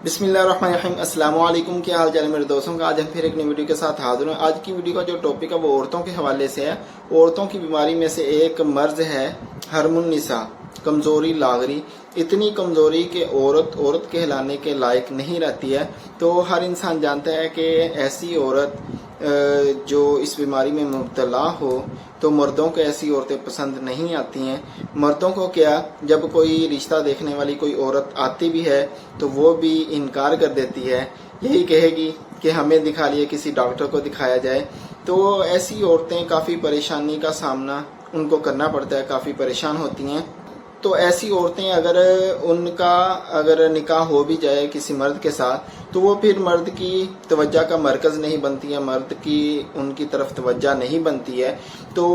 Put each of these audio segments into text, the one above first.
بسم اللہ الرحمن الرحیم۔ السلام علیکم، کیا حال چال ہے میرے دوستوں کا؟ آج ہم پھر ایک نئی ویڈیو کے ساتھ حاضر ہیں۔ آج کی ویڈیو کا جو ٹاپک ہے وہ عورتوں کے حوالے سے ہے۔ عورتوں کی بیماری میں سے ایک مرض ہے حرم النساء، کمزوری لاغری۔ اتنی کمزوری کہ عورت کہلانے کے لائق نہیں رہتی ہے۔ تو ہر انسان جانتا ہے کہ ایسی عورت جو اس بیماری میں مبتلا ہو تو مردوں کو ایسی عورتیں پسند نہیں آتی ہیں۔ مردوں کو کیا، جب کوئی رشتہ دیکھنے والی کوئی عورت آتی بھی ہے تو وہ بھی انکار کر دیتی ہے، یہی کہے گی کہ ہمیں دکھا لیے، کسی ڈاکٹر کو دکھایا جائے۔ تو ایسی عورتیں کافی پریشانی کا سامنا ان کو کرنا پڑتا ہے، کافی پریشان ہوتی ہیں۔ تو ایسی عورتیں اگر نکاح ہو بھی جائے کسی مرد کے ساتھ تو وہ پھر مرد کی توجہ کا مرکز نہیں بنتی ہے، مرد کی ان کی طرف توجہ نہیں بنتی ہے، تو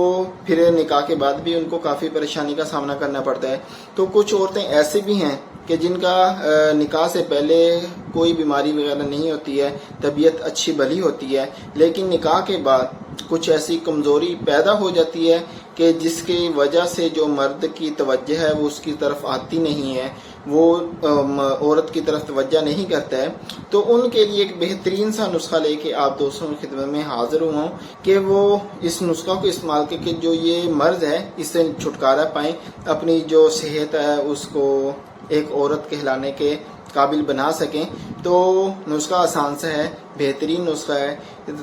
پھر نکاح کے بعد بھی ان کو کافی پریشانی کا سامنا کرنا پڑتا ہے۔ تو کچھ عورتیں ایسے بھی ہیں کہ جن کا نکاح سے پہلے کوئی بیماری وغیرہ نہیں ہوتی ہے، طبیعت اچھی بھلی ہوتی ہے، لیکن نکاح کے بعد کچھ ایسی کمزوری پیدا ہو جاتی ہے کہ جس کی وجہ سے جو مرد کی توجہ ہے وہ اس کی طرف آتی نہیں ہے، وہ عورت کی طرف توجہ نہیں کرتا ہے۔ تو ان کے لیے ایک بہترین سا نسخہ لے کے آپ دوستوں کی خدمت میں حاضر ہوں کہ وہ اس نسخہ کو استعمال کر کے جو یہ مرض ہے اس سے چھٹکارا پائیں، اپنی جو صحت ہے اس کو ایک عورت کہلانے کے قابل بنا سکیں۔ تو نسخہ آسان سے ہے، بہترین نسخہ ہے۔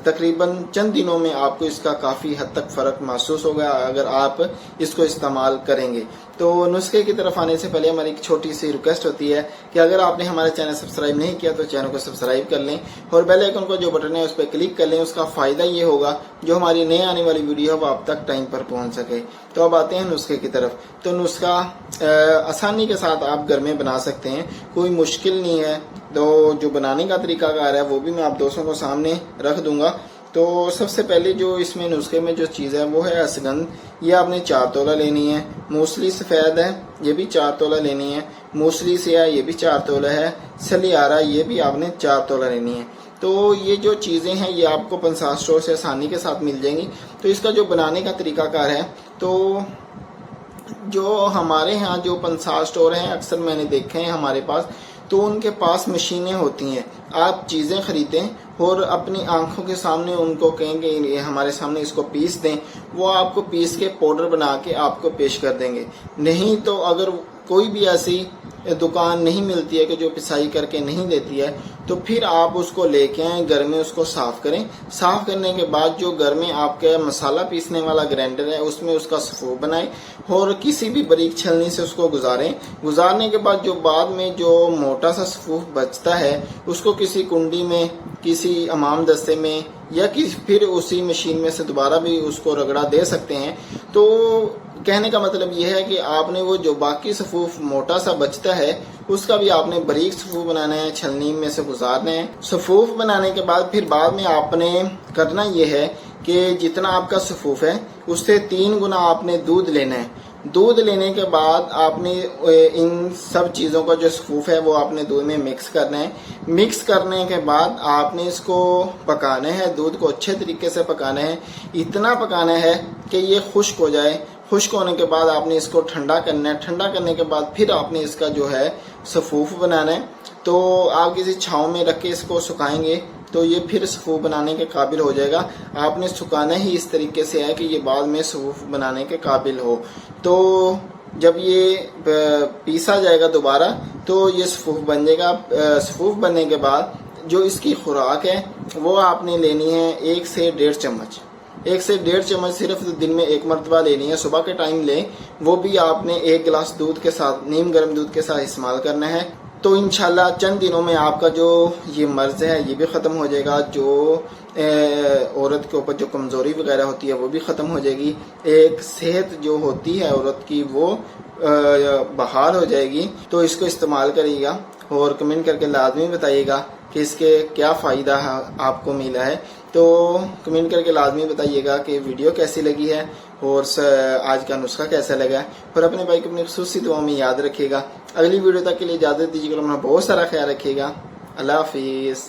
تقریباً چند دنوں میں آپ کو اس کا کافی حد تک فرق محسوس ہوگا اگر آپ اس کو استعمال کریں گے۔ تو نسخے کی طرف آنے سے پہلے ہماری ایک چھوٹی سی ریکویسٹ ہوتی ہے کہ اگر آپ نے ہمارے چینل سبسکرائب نہیں کیا تو چینل کو سبسکرائب کر لیں اور بیل آئیکن کو جو بٹن ہے اس پہ کلک کر لیں۔ اس کا فائدہ یہ ہوگا جو ہماری نئے آنے والی ویڈیو ہے وہ آپ تک ٹائم پر پہنچ سکے۔ تو اب آتے ہیں نسخے کی طرف۔ تو نسخہ آسانی کے ساتھ آپ گھر میں بنا سکتے ہیں، کوئی مشکل نہیں ہے۔ تو جو بنانے کا طریقہ کار ہے وہ بھی میں آپ دوستوں کو سامنے رکھ دوں گا۔ تو سب سے پہلے جو اس میں نسخے میں جو چیز ہے وہ ہے اسگند۔ یہ آپ نے 4 تولہ لینی ہے۔ موسلی سفید ہے، یہ بھی 4 تولہ لینی ہے۔ موسلی سیاہ، یہ بھی 4 تولہ ہے۔ سلیارہ، یہ بھی آپ نے 4 تولہ لینی ہے۔ تو یہ جو چیزیں ہیں یہ آپ کو پنسا اسٹور سے آسانی کے ساتھ مل جائیں گی۔ تو اس کا جو بنانے کا طریقہ کار ہے، تو جو ہمارے ہاں جو پنسا اسٹور ہیں اکثر میں نے دیکھے ہیں ہمارے پاس، تو ان کے پاس مشینیں ہوتی ہیں۔ آپ چیزیں خریدیں اور اپنی آنکھوں کے سامنے ان کو کہیں کہ ہمارے سامنے اس کو پیس دیں، وہ آپ کو پیس کے پاؤڈر بنا کے آپ کو پیش کر دیں گے۔ نہیں تو اگر کوئی بھی ایسی دکان نہیں ملتی ہے کہ جو پسائی کر کے نہیں دیتی ہے تو پھر آپ اس کو لے کے آئیں، گھر میں اس کو صاف کریں۔ صاف کرنے کے بعد جو گھر میں آپ کا مسالہ پیسنے والا گرینڈر ہے اس میں اس کا سفو بنائیں اور کسی بھی باریک چھلنی سے اس کو گزاریں۔ گزارنے کے بعد جو بعد میں جو موٹا سا سفو بچتا ہے اس کو کسی کنڈی میں، کسی امام دستے میں یا پھر اسی مشین میں سے دوبارہ بھی اس کو رگڑا دے سکتے ہیں۔ تو کہنے کا مطلب یہ ہے کہ آپ نے وہ جو باقی صفوف موٹا سا بچتا ہے اس کا بھی آپ نے باریک صفوف بنانا ہے، چھلنی میں سے گزارنا ہے۔ صفوف بنانے کے بعد پھر بعد میں آپ نے کرنا یہ ہے کہ جتنا آپ کا صفوف ہے اس سے 3 گنا آپ نے دودھ لینا ہے۔ دودھ لینے کے بعد آپ نے ان سب چیزوں کا جو صفوف ہے وہ آپ نے دودھ میں مکس کرنا ہے۔ مکس کرنے کے بعد آپ نے اس کو پکانا ہے، دودھ کو اچھے طریقے سے پکانا ہے، اتنا پکانا ہے کہ یہ خشک ہو جائے۔ خشک ہونے کے بعد آپ نے اس کو ٹھنڈا کرنا ہے۔ ٹھنڈا کرنے کے بعد پھر آپ نے اس کا جو ہے صفوف بنانا ہے۔ تو آپ کسی چھاؤں میں رکھ کے اس کو سکھائیں گے تو یہ پھر صفوف بنانے کے قابل ہو جائے گا۔ آپ نے سکھانا ہی اس طریقے سے ہے کہ یہ بعد میں صفوف بنانے کے قابل ہو۔ تو جب یہ پیسا جائے گا دوبارہ تو یہ صفوف بن جائے گا۔ صفوف بننے کے بعد جو اس کی خوراک ہے وہ آپ نے لینی ہے 1 سے 1.5 چمچ۔ 1 سے 1.5 چمچ صرف دن میں 1 مرتبہ لینی ہے، صبح کے ٹائم لیں۔ وہ بھی آپ نے 1 گلاس دودھ کے ساتھ، نیم گرم دودھ کے ساتھ استعمال کرنا ہے۔ تو انشاءاللہ چند دنوں میں آپ کا جو یہ مرض ہے یہ بھی ختم ہو جائے گا، جو عورت کے اوپر جو کمزوری وغیرہ ہوتی ہے وہ بھی ختم ہو جائے گی، ایک صحت جو ہوتی ہے عورت کی وہ بحال ہو جائے گی۔ تو اس کو استعمال کریے گا اور کمنٹ کر کے لازمی بتائیے گا کہ اس کے کیا فائدہ آپ کو ملا ہے۔ تو کمنٹ کر کے لازمی بتائیے گا کہ ویڈیو کیسی لگی ہے اور آج کا نسخہ کیسا لگا ہے، اور اپنے بھائی کو اپنی خصوصی دعاؤں میں یاد رکھیے گا۔ اگلی ویڈیو تک کے لیے اجازت دیجیے گا، اپنا بہت سارا خیال رکھیے گا۔ اللہ حافظ۔